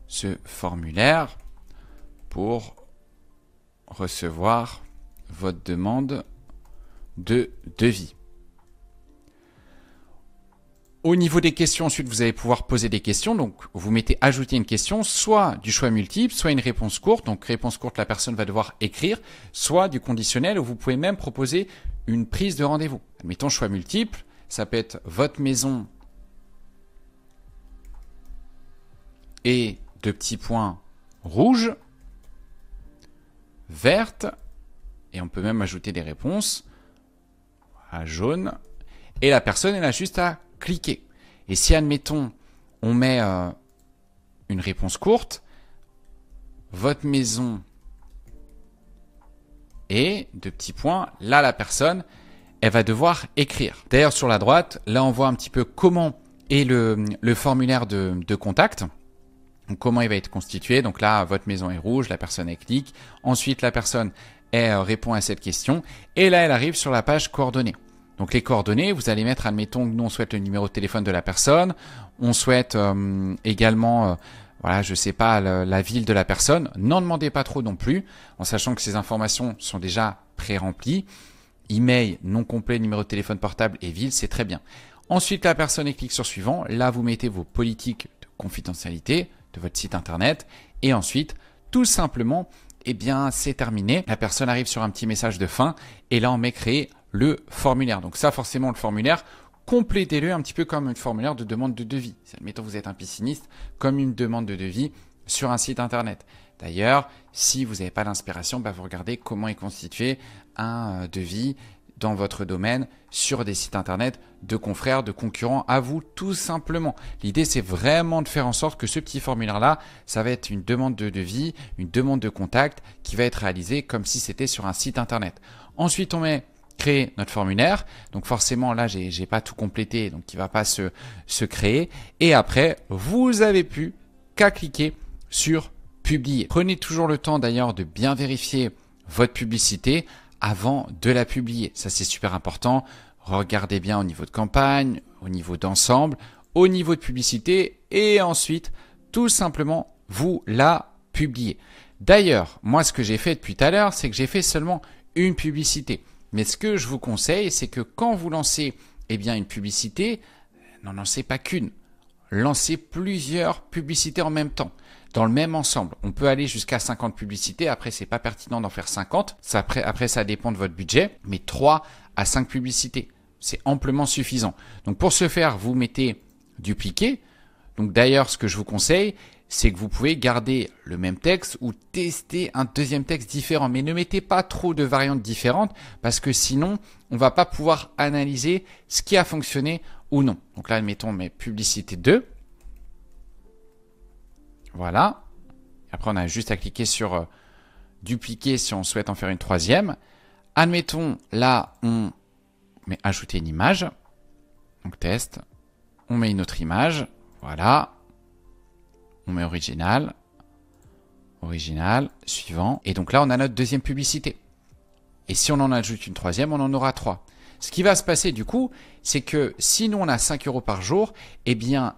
ce formulaire pour recevoir votre demande de devis. Au niveau des questions, ensuite, vous allez pouvoir poser des questions. Donc, vous mettez ajouter une question, soit du choix multiple, soit une réponse courte. Donc, réponse courte, la personne va devoir écrire, soit du conditionnel où vous pouvez même proposer une prise de rendez-vous. Admettons choix multiple, ça peut être votre maison et deux petits points rouges, vertes, et on peut même ajouter des réponses à jaune. Et la personne, elle a juste à cliquer. Et si, admettons, on met une réponse courte, votre maison et deux petits points, là, la personne, elle va devoir écrire. D'ailleurs, sur la droite, là, on voit un petit peu comment est le formulaire de contact. Donc, comment il va être constitué. Donc là, votre maison est rouge, la personne, elle clique. Ensuite, la personne, elle répond à cette question. Et là, elle arrive sur la page coordonnées. Donc les coordonnées, vous allez mettre, admettons que nous on souhaite le numéro de téléphone de la personne, on souhaite également, voilà, je sais pas, la ville de la personne. N'en demandez pas trop non plus, en sachant que ces informations sont déjà pré-remplies. Email, nom complet, numéro de téléphone portable et ville, c'est très bien. Ensuite, la personne clique sur suivant. Là, vous mettez vos politiques de confidentialité de votre site internet. Et ensuite, tout simplement, eh bien, c'est terminé. La personne arrive sur un petit message de fin et là, on met créer le formulaire. Donc ça, forcément, le formulaire, complétez-le un petit peu comme un formulaire de demande de devis. Admettons vous êtes un pisciniste, comme une demande de devis sur un site internet. D'ailleurs, si vous n'avez pas d'inspiration, vous regardez comment est constitué un devis dans votre domaine sur des sites internet de confrères, de concurrents à vous, tout simplement. L'idée, c'est vraiment de faire en sorte que ce petit formulaire-là, ça va être une demande de devis, une demande de contact qui va être réalisée comme si c'était sur un site internet. Ensuite, on met créer notre formulaire. Donc forcément, là, j'ai pas tout complété, donc il va pas se créer. Et après, vous avez plus qu'à cliquer sur publier. Prenez toujours le temps d'ailleurs de bien vérifier votre publicité avant de la publier. Ça, c'est super important. Regardez bien au niveau de campagne, au niveau d'ensemble, au niveau de publicité et ensuite, tout simplement, vous la publiez. D'ailleurs, moi, ce que j'ai fait depuis tout à l'heure, c'est que j'ai fait seulement une publicité. Mais ce que je vous conseille, c'est que quand vous lancez une publicité, n'en lancez pas qu'une. Lancez plusieurs publicités en même temps, dans le même ensemble. On peut aller jusqu'à 50 publicités. Après, c'est pas pertinent d'en faire 50. Après, ça dépend de votre budget. Mais 3 à 5 publicités, c'est amplement suffisant. Donc, pour ce faire, vous mettez dupliquer. Donc, d'ailleurs, ce que je vous conseille, c'est que vous pouvez garder le même texte ou tester un deuxième texte différent. Mais ne mettez pas trop de variantes différentes parce que sinon, on va pas pouvoir analyser ce qui a fonctionné ou non. Donc là, mettons mes publicités 2. Voilà. Après, on a juste à cliquer sur dupliquer si on souhaite en faire une troisième. Admettons, là, on met ajouter une image. Donc test. On met une autre image. Voilà. On met original, suivant. Et donc là, on a notre deuxième publicité. Et si on en ajoute une troisième, on en aura 3. Ce qui va se passer du coup, c'est que si nous on a 5 € par jour,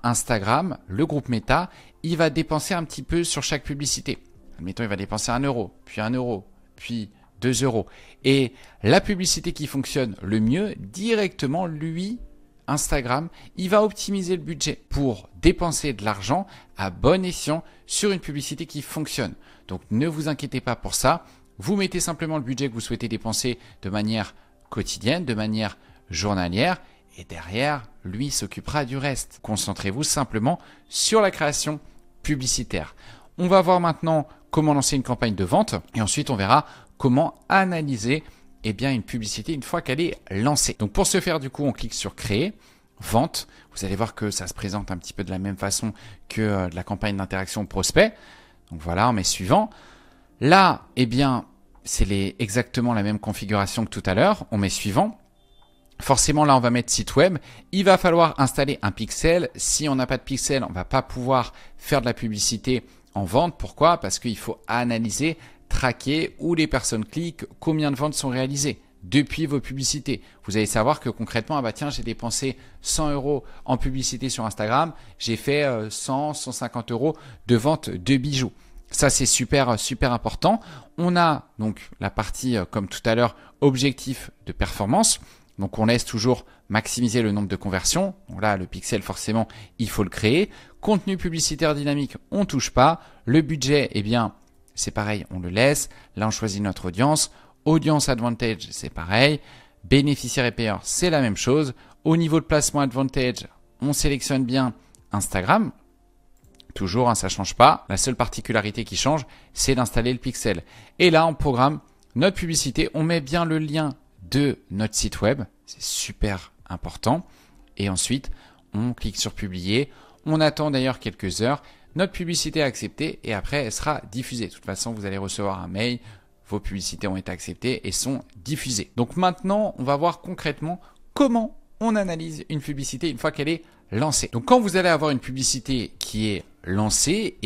Instagram, le groupe Meta, il va dépenser un petit peu sur chaque publicité. Admettons, il va dépenser 1 €, puis 1 €, puis 2 €. Et la publicité qui fonctionne le mieux, directement, lui, Instagram, il va optimiser le budget pour dépenser de l'argent à bon escient sur une publicité qui fonctionne. Donc ne vous inquiétez pas pour ça. Vous mettez simplement le budget que vous souhaitez dépenser de manière quotidienne, de manière journalière et derrière, lui s'occupera du reste. Concentrez-vous simplement sur la création publicitaire. On va voir maintenant comment lancer une campagne de vente et ensuite on verra comment analyser une publicité une fois qu'elle est lancée. Donc pour ce faire, du coup, on clique sur créer, vente. Vous allez voir que ça se présente un petit peu de la même façon que de la campagne d'interaction prospect. Donc voilà, on met suivant. Là, c'est exactement la même configuration que tout à l'heure. On met suivant. Forcément, là, on va mettre site web. Il va falloir installer un pixel. Si on n'a pas de pixel, on va pas pouvoir faire de la publicité en vente. Pourquoi? Parce qu'il faut analyser, traquer où les personnes cliquent, combien de ventes sont réalisées depuis vos publicités. Vous allez savoir que concrètement, j'ai dépensé 100 € en publicité sur Instagram, j'ai fait 150 € de vente de bijoux. Ça, c'est super, super important. On a donc la partie, comme tout à l'heure, objectif de performance. Donc, on laisse toujours maximiser le nombre de conversions. Donc là, le pixel, forcément, il faut le créer. Contenu publicitaire dynamique, on ne touche pas. Le budget, c'est pareil, on le laisse. Là, on choisit notre audience. Audience Advantage, c'est pareil. Bénéficiaires et payeurs, c'est la même chose. Au niveau de placement Advantage, on sélectionne bien Instagram. Toujours, ça ne change pas. La seule particularité qui change, c'est d'installer le pixel. Et là, on programme notre publicité. On met bien le lien de notre site web. C'est super important. Et ensuite, on clique sur publier. On attend d'ailleurs quelques heures. Notre publicité est acceptée et après, elle sera diffusée. De toute façon, vous allez recevoir un mail. Vos publicités ont été acceptées et sont diffusées. Donc maintenant, on va voir concrètement comment on analyse une publicité une fois qu'elle est lancée. Donc quand vous allez avoir une publicité qui est lancée,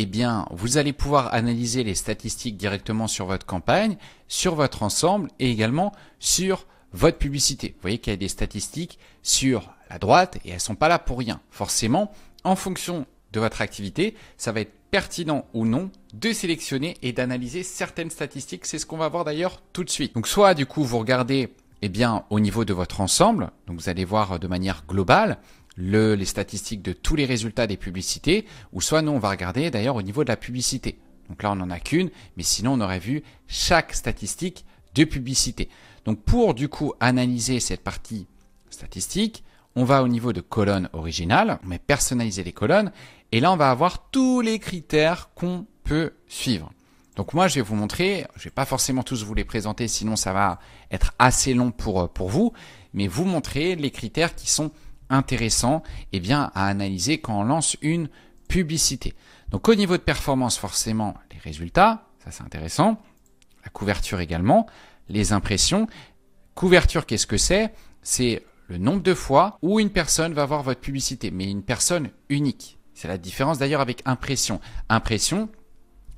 vous allez pouvoir analyser les statistiques directement sur votre campagne, sur votre ensemble et également sur votre publicité. Vous voyez qu'il y a des statistiques sur la droite et elles sont pas là pour rien. Forcément, en fonction de votre activité, ça va être pertinent ou non de sélectionner et d'analyser certaines statistiques. C'est ce qu'on va voir d'ailleurs tout de suite. Donc soit du coup vous regardez au niveau de votre ensemble, donc vous allez voir de manière globale les statistiques de tous les résultats des publicités, ou soit nous on va regarder d'ailleurs au niveau de la publicité. Donc là on n'en a qu'une, mais sinon on aurait vu chaque statistique de publicité. Donc pour du coup analyser cette partie statistique, on va au niveau de colonne originale, on met personnaliser les colonnes et là on va avoir tous les critères qu'on peut suivre. Donc moi je vais vous montrer, je ne vais pas forcément tous vous les présenter sinon ça va être assez long pour vous, mais vous montrer les critères qui sont intéressants à analyser quand on lance une publicité. Donc au niveau de performance forcément les résultats, ça c'est intéressant, la couverture également, les impressions. Couverture qu'est-ce que c'est? C'est le nombre de fois où une personne va voir votre publicité, mais une personne unique. C'est la différence d'ailleurs avec impression. Impression,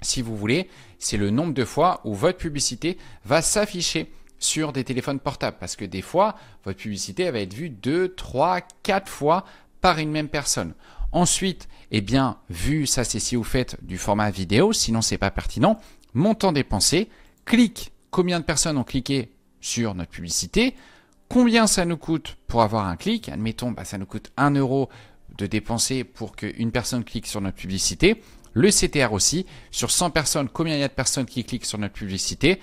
si vous voulez, c'est le nombre de fois où votre publicité va s'afficher sur des téléphones portables. Parce que des fois, votre publicité elle va être vue 2, 3, 4 fois par une même personne. Ensuite, vu, ça c'est si vous faites du format vidéo, sinon c'est pas pertinent, montant dépensé, clic, combien de personnes ont cliqué sur notre publicité, combien ça nous coûte pour avoir un clic, admettons, ça nous coûte 1 euro de dépenser pour qu'une personne clique sur notre publicité, le CTR aussi, sur 100 personnes, combien il y a de personnes qui cliquent sur notre publicité.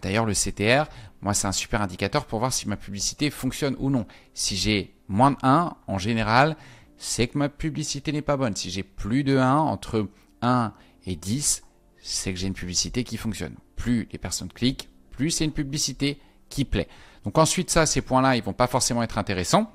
D'ailleurs, le CTR, moi c'est un super indicateur pour voir si ma publicité fonctionne ou non. Si j'ai moins de 1, en général, c'est que ma publicité n'est pas bonne. Si j'ai plus de 1, entre 1 et 10, c'est que j'ai une publicité qui fonctionne. Plus les personnes cliquent, plus c'est une publicité qui plaît. Donc ensuite, ces points-là, ils vont pas forcément être intéressants.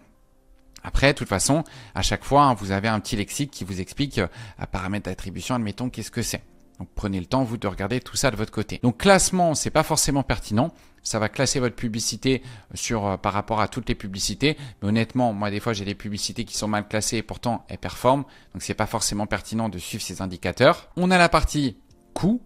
Après, de toute façon, à chaque fois, vous avez un petit lexique qui vous explique à paramètres d'attribution, admettons, qu'est-ce que c'est. Donc prenez le temps, vous, de regarder tout ça de votre côté. Donc classement, c'est pas forcément pertinent. Ça va classer votre publicité par rapport à toutes les publicités. Mais honnêtement, moi, des fois, j'ai des publicités qui sont mal classées et pourtant, elles performent. Donc c'est pas forcément pertinent de suivre ces indicateurs. On a la partie coût.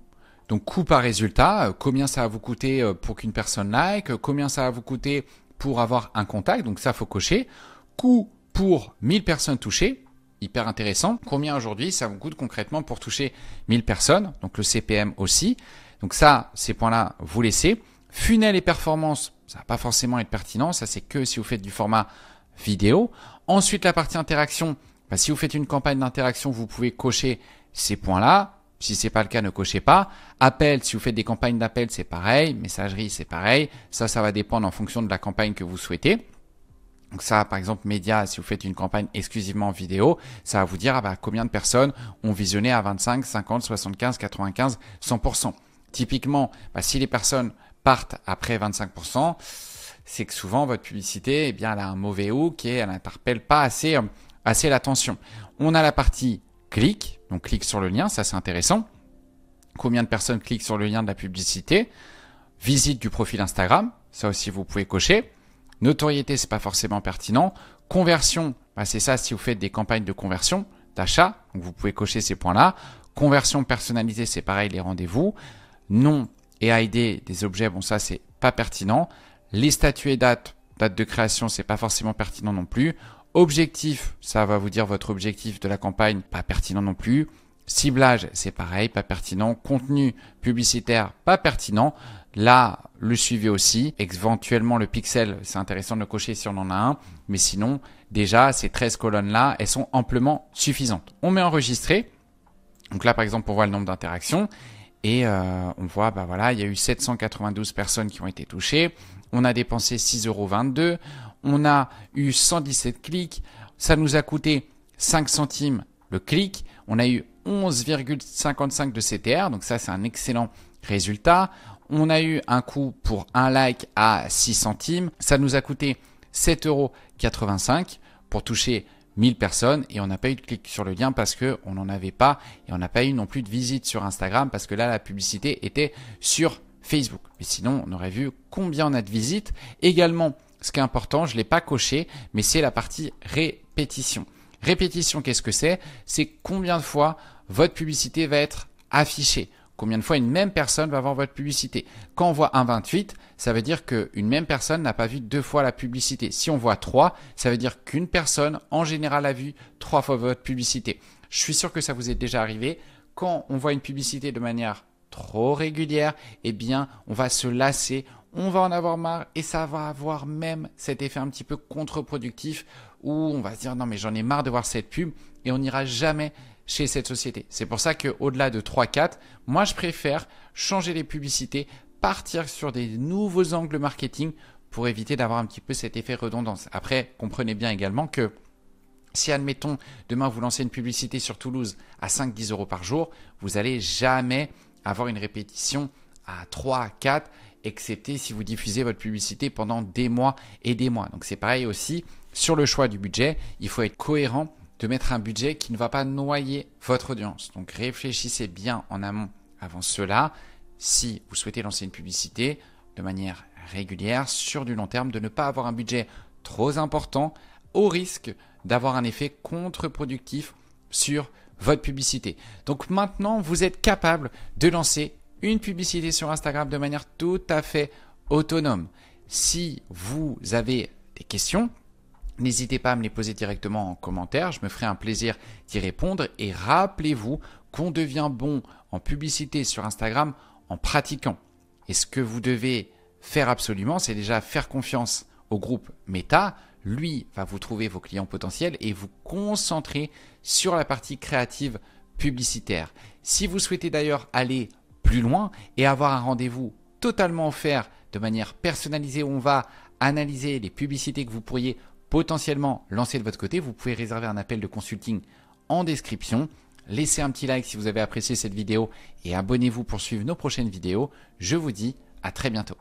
Donc coût par résultat, combien ça va vous coûter pour qu'une personne like, combien ça va vous coûter pour avoir un contact, donc ça faut cocher. Coût pour 1000 personnes touchées, hyper intéressant. Combien aujourd'hui ça vous coûte concrètement pour toucher 1000 personnes, donc le CPM aussi. Donc ça, ces points-là, vous laissez. Funnel et performance, ça va pas forcément être pertinent, ça c'est que si vous faites du format vidéo. Ensuite la partie interaction, si vous faites une campagne d'interaction, vous pouvez cocher ces points-là. Si ce n'est pas le cas, ne cochez pas. Appel, si vous faites des campagnes d'appel, c'est pareil. Messagerie, c'est pareil. Ça va dépendre en fonction de la campagne que vous souhaitez. Donc ça, par exemple, médias, si vous faites une campagne exclusivement vidéo, ça va vous dire combien de personnes ont visionné à 25, 50, 75, 95, 100%. Typiquement, si les personnes partent après 25%, c'est que souvent votre publicité, elle a un mauvais hook et elle n'interpelle pas assez l'attention. On a la partie clic, donc clique sur le lien, ça c'est intéressant. Combien de personnes cliquent sur le lien de la publicité? Visite du profil Instagram, ça aussi vous pouvez cocher. Notoriété, c'est pas forcément pertinent. Conversion, c'est ça si vous faites des campagnes de conversion, d'achat, donc vous pouvez cocher ces points-là. Conversion personnalisée, c'est pareil, les rendez-vous. Nom et ID des objets, ça c'est pas pertinent. Les statuts et date de création, c'est pas forcément pertinent non plus. Objectif, ça va vous dire votre objectif de la campagne, pas pertinent non plus. Ciblage, c'est pareil, pas pertinent. Contenu publicitaire, pas pertinent. Là, le suivi aussi. Éventuellement, le pixel, c'est intéressant de le cocher si on en a un. Mais sinon, déjà, ces 13 colonnes-là, elles sont amplement suffisantes. On met enregistrer. Donc là, par exemple, on voit le nombre d'interactions. Et on voit, il y a eu 792 personnes qui ont été touchées. On a dépensé 6,22 €. On a eu 117 clics. Ça nous a coûté 5 centimes le clic. On a eu 11,55 de CTR. Donc ça, c'est un excellent résultat. On a eu un coût pour un like à 6 centimes. Ça nous a coûté 7,85 € pour toucher 1000 personnes et on n'a pas eu de clic sur le lien parce qu'on n'en avait pas et on n'a pas eu non plus de visite sur Instagram parce que là, la publicité était sur Facebook. Mais sinon, on aurait vu combien on a de visites. Également, ce qui est important, je ne l'ai pas coché, mais c'est la partie répétition. Répétition, qu'est-ce que c'est? C'est combien de fois votre publicité va être affichée. Combien de fois une même personne va voir votre publicité. Quand on voit 1,28, ça veut dire qu'une même personne n'a pas vu 2 fois la publicité. Si on voit 3, ça veut dire qu'une personne, en général, a vu 3 fois votre publicité. Je suis sûr que ça vous est déjà arrivé. Quand on voit une publicité de manière trop régulière, on va se lasser, on va en avoir marre et ça va avoir même cet effet un petit peu contre-productif où on va se dire non mais j'en ai marre de voir cette pub et on n'ira jamais chez cette société. C'est pour ça qu'au-delà de 3-4, moi je préfère changer les publicités, partir sur des nouveaux angles marketing pour éviter d'avoir un petit peu cet effet redondance. Après, comprenez bien également que si, admettons, demain vous lancez une publicité sur Toulouse à 5-10 euros par jour, vous n'allez jamais avoir une répétition à 3, 4, excepté si vous diffusez votre publicité pendant des mois et des mois. Donc c'est pareil aussi sur le choix du budget. Il faut être cohérent de mettre un budget qui ne va pas noyer votre audience. Donc réfléchissez bien en amont avant cela. Si vous souhaitez lancer une publicité de manière régulière, sur du long terme, de ne pas avoir un budget trop important au risque d'avoir un effet contre-productif sur votre publicité. Donc maintenant, vous êtes capable de lancer une publicité sur Instagram de manière tout à fait autonome. Si vous avez des questions, n'hésitez pas à me les poser directement en commentaire. Je me ferai un plaisir d'y répondre. Et rappelez-vous qu'on devient bon en publicité sur Instagram en pratiquant. Et ce que vous devez faire absolument, c'est déjà faire confiance au groupe Meta. Lui va vous trouver vos clients potentiels et vous concentrer sur la partie créative publicitaire. Si vous souhaitez d'ailleurs aller plus loin et avoir un rendez-vous totalement offert de manière personnalisée où on va analyser les publicités que vous pourriez potentiellement lancer de votre côté, vous pouvez réserver un appel de consulting en description. Laissez un petit like si vous avez apprécié cette vidéo et abonnez-vous pour suivre nos prochaines vidéos. Je vous dis à très bientôt.